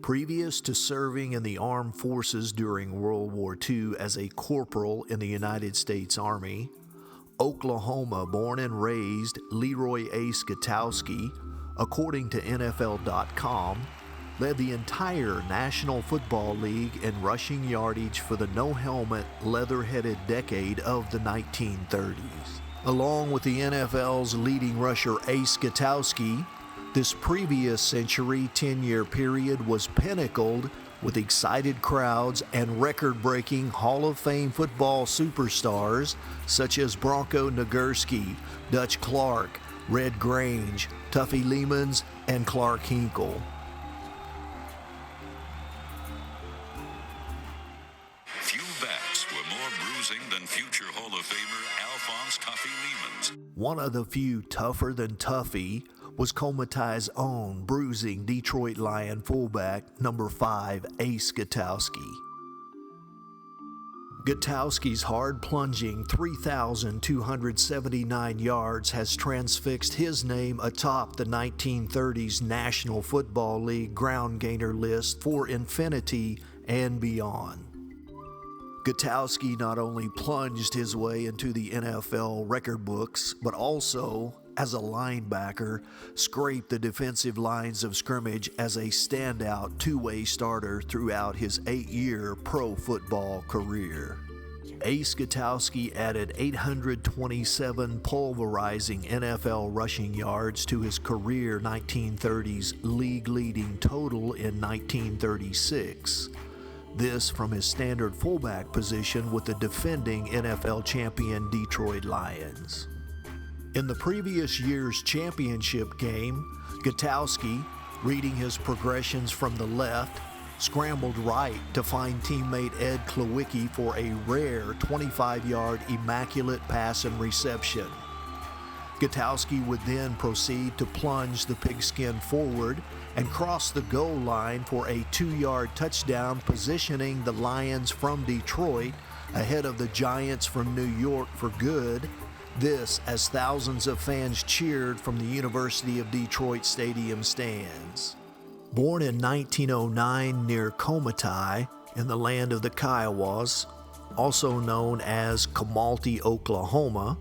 Previous to serving in the armed forces during World War II as a corporal in the United States Army, Oklahoma born and raised Leroy Ace Gutowsky, according to NFL.com, led the entire National Football League in rushing yardage for the no-helmet, leather-headed decade of the 1930s. Along with the NFL's leading rusher Ace Gutowsky, this previous century 10-year period was pinnacled with excited crowds and record-breaking Hall of Fame football superstars such as Bronco Nagurski, Dutch Clark, Red Grange, Tuffy Lemons, and Clark Hinkle. Few bats were more bruising than future Hall of Famer Alphonse Tuffy Lemons. One of the few tougher than Tuffy was Comatai's own bruising Detroit Lion fullback, number 5, Ace Gutowsky. Gutowsky's hard-plunging 3,279 yards has transfixed his name atop the 1930s National Football League ground gainer list for infinity and beyond. Gutowsky not only plunged his way into the NFL record books, but also, as a linebacker, scraped the defensive lines of scrimmage as a standout two-way starter throughout his 8-year pro football career. Ace Gutowsky added 827 pulverizing NFL rushing yards to his career 1930s league-leading total in 1936. This from his standard fullback position with the defending NFL champion Detroit Lions. In the previous year's championship game, Gutowsky, reading his progressions from the left, scrambled right to find teammate Ed Klawicki for a rare 25-yard immaculate pass and reception. Gutowsky would then proceed to plunge the pigskin forward and cross the goal line for a 2-yard touchdown, positioning the Lions from Detroit ahead of the Giants from New York for good. This as thousands of fans cheered from the University of Detroit stadium stands. Born in 1909 near Comatai in the land of the Kiowas, also known as Comalty, Oklahoma,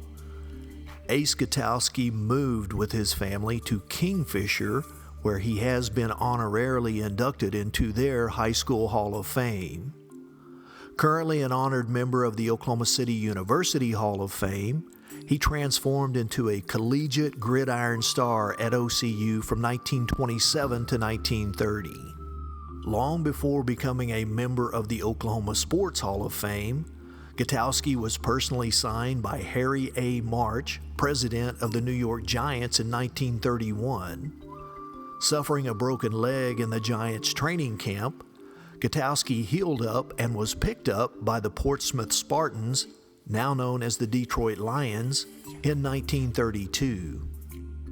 Ace Gutowsky moved with his family to Kingfisher, where he has been honorarily inducted into their high school Hall of Fame. Currently an honored member of the Oklahoma City University Hall of Fame, he transformed into a collegiate gridiron star at OCU from 1927 to 1930. Long before becoming a member of the Oklahoma Sports Hall of Fame, Gutowsky was personally signed by Harry A. March, president of the New York Giants in 1931. Suffering a broken leg in the Giants training camp, Gutowsky healed up and was picked up by the Portsmouth Spartans, now known as the Detroit Lions, in 1932.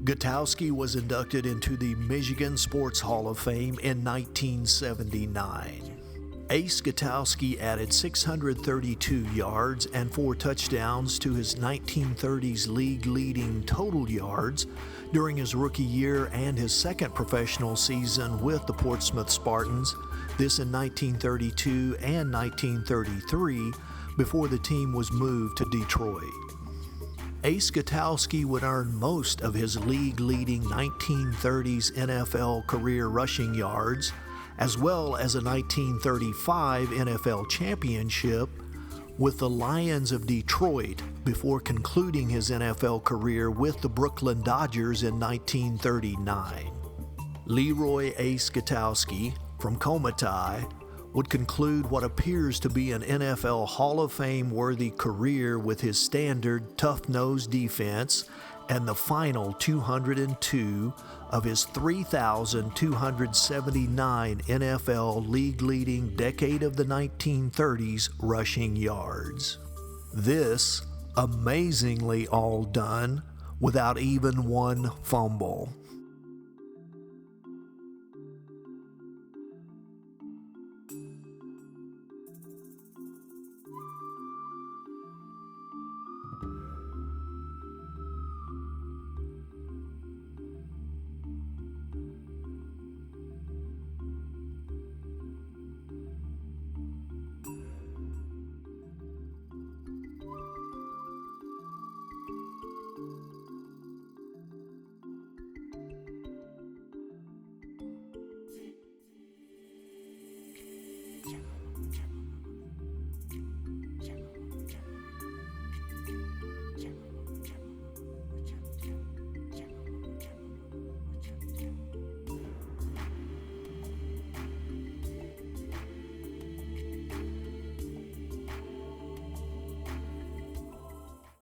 Gutowsky was inducted into the Michigan Sports Hall of Fame in 1979. Ace Gutowsky added 632 yards and 4 touchdowns to his 1930s league-leading total yards during his rookie year and his second professional season with the Portsmouth Spartans, this in 1932 and 1933, before the team was moved to Detroit. Ace Gutowsky would earn most of his league-leading 1930s NFL career rushing yards, as well as a 1935 NFL championship with the Lions of Detroit before concluding his NFL career with the Brooklyn Dodgers in 1939. Leroy Ace Gutowsky from Comatai would conclude what appears to be an NFL Hall of Fame-worthy career with his standard tough-nosed defense and the final 202 of his 3,279 NFL league-leading decade of the 1930s rushing yards. This, amazingly all done without even one fumble.